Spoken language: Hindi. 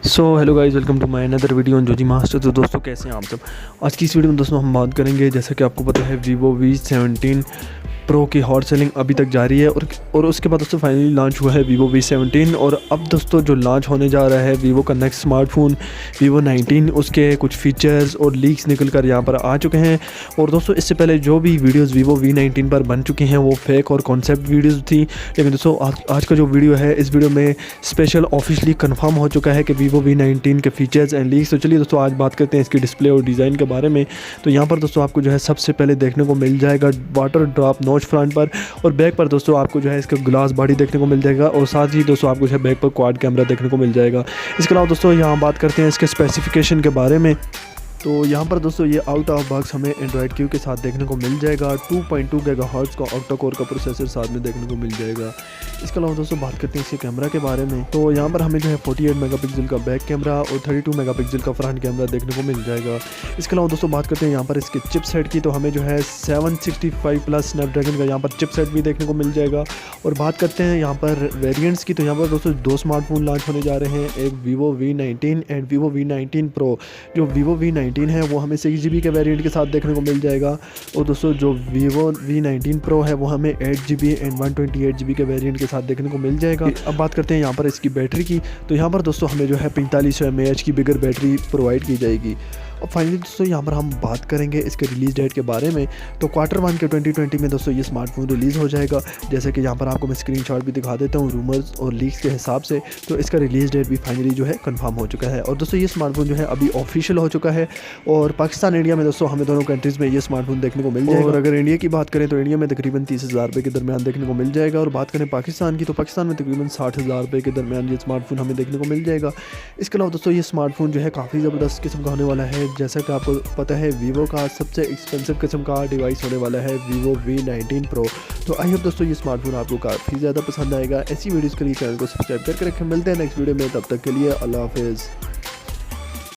So hello guys, welcome to my another video on जोजी मास्टर। तो दोस्तों कैसे हैं आप सब। आज की इस वीडियो में दोस्तों हम बात करेंगे, जैसा कि आपको पता है वीवो V17 प्रो की हॉट सेलिंग अभी तक जारी है और उसके बाद दोस्तों फाइनली लॉन्च हुआ है वीवो V17। और अब दोस्तों जो लॉन्च होने जा रहा है वीवो का नेक्स्ट स्मार्टफोन वीवो 19, उसके कुछ फीचर्स और लीक्स निकल कर यहाँ पर आ चुके हैं। और दोस्तों इससे पहले जो भी वीडियोस वीवो V19 पर बन चुकी हैं वो फेक और कॉन्सेप्ट वीडियोस थी, लेकिन दोस्तों आज का जो वीडियो है, इस वीडियो में स्पेशल ऑफिशियली कंफर्म हो चुका है कि वीवो V19 के फीचर्स एंड लीक्स। तो चलिए दोस्तों आज बात करते हैं इसकी डिस्प्ले और डिज़ाइन के बारे में। तो यहाँ पर दोस्तों आपको जो है सबसे पहले देखने को मिल जाएगा वाटर ड्रॉप नॉच फ्रंट पर, और बैक पर दोस्तों आपको जो है इसका ग्लास बॉडी देखने को मिल जाएगा, और साथ ही दोस्तों आपको जो है बैक पर क्वाड कैमरा देखने को मिल जाएगा। इसके अलावा दोस्तों यहाँ बात करते हैं इसके स्पेसिफिकेशन के बारे में। तो यहाँ पर दोस्तों ये आउट ऑफ बॉक्स हमें एंड्रॉयड क्यू के साथ देखने को मिल जाएगा। 2.2 गीगाहर्ट्ज़ का ऑक्टा कोर का प्रोसेसर साथ में देखने को मिल जाएगा। इसके अलावा दोस्तों बात करते हैं इसके कैमरा के बारे में। तो यहाँ पर हमें जो है 48 मेगापिक्सल का बैक कैमरा और 32 मेगापिक्सल का फ्रंट कैमरा देखने को मिल जाएगा। इसके अलावा दोस्तों बात करते हैं यहाँ पर इसके चिपसेट की। तो हमें जो है 765 प्लस स्नैपड्रैगन का यहाँ पर चिपसेट भी देखने को मिल जाएगा। और बात करते हैं यहाँ पर वेरिएंट्स की। तो यहाँ पर दोस्तों दो स्मार्टफोन लॉन्च होने जा रहे हैं, एक Vivo V19 and Vivo V19 pro. जो वीवो V19 है वो हमें 6GB के वेरिएंट के साथ देखने को मिल जाएगा, और दोस्तों जो वीवो V19 प्रो है वो हमें 8GB एंड 128GB के वेरिएंट के साथ देखने को मिल जाएगा। अब बात करते हैं यहाँ पर इसकी बैटरी की। तो यहाँ पर दोस्तों हमें जो है 4500 mAh की बिगर बैटरी प्रोवाइड की जाएगी। और फाइनली दोस्तों यहाँ पर हम बात करेंगे इसके रिलीज़ डेट के बारे में। तो Q1 के 2020 में दोस्तों ये स्मार्टफोन रिलीज़ हो जाएगा। जैसे कि यहाँ पर आपको मैं स्क्रीनशॉट भी दिखा देता हूँ रूमर्स और लीक्स के हिसाब से। तो इसका रिलीज़ डेट भी फाइनली जो है कंफर्म हो चुका है। और दोस्तों ये स्मार्टफोन जो है अभी ऑफिशियल हो चुका है, और पाकिस्तान इंडिया में दोस्तों हमें दोनों कंट्रीज़ में ये स्मार्टफोन देखने को मिल जाएगा। और अगर इंडिया की बात करें तो इंडिया में तकरीबन 30,000 रुपये के दरमियान देखने को मिल जाएगा। और बात करें पाकिस्तान की, तो पाकिस्तान में तकरीबन 60,000 रुपये के दरमियान ये स्मार्टफोन हमें देखने को मिल जाएगा। इसके अलावा दोस्तों ये स्मार्टफोन जो है काफ़ी ज़बरदस्त किस्म का होने वाला है। जैसा कि आपको पता है वीवो का सबसे एक्सपेंसिव किस्म का डिवाइस होने वाला है वीवो V19 प्रो। तो आई होप दोस्तों ये स्मार्टफोन आपको काफ़ी ज़्यादा पसंद आएगा। ऐसी वीडियोज़ के लिए चैनल को सब्सक्राइब करके रखें। मिलते हैं नेक्स्ट वीडियो में, तब तक के लिए अल्लाह हाफिज़।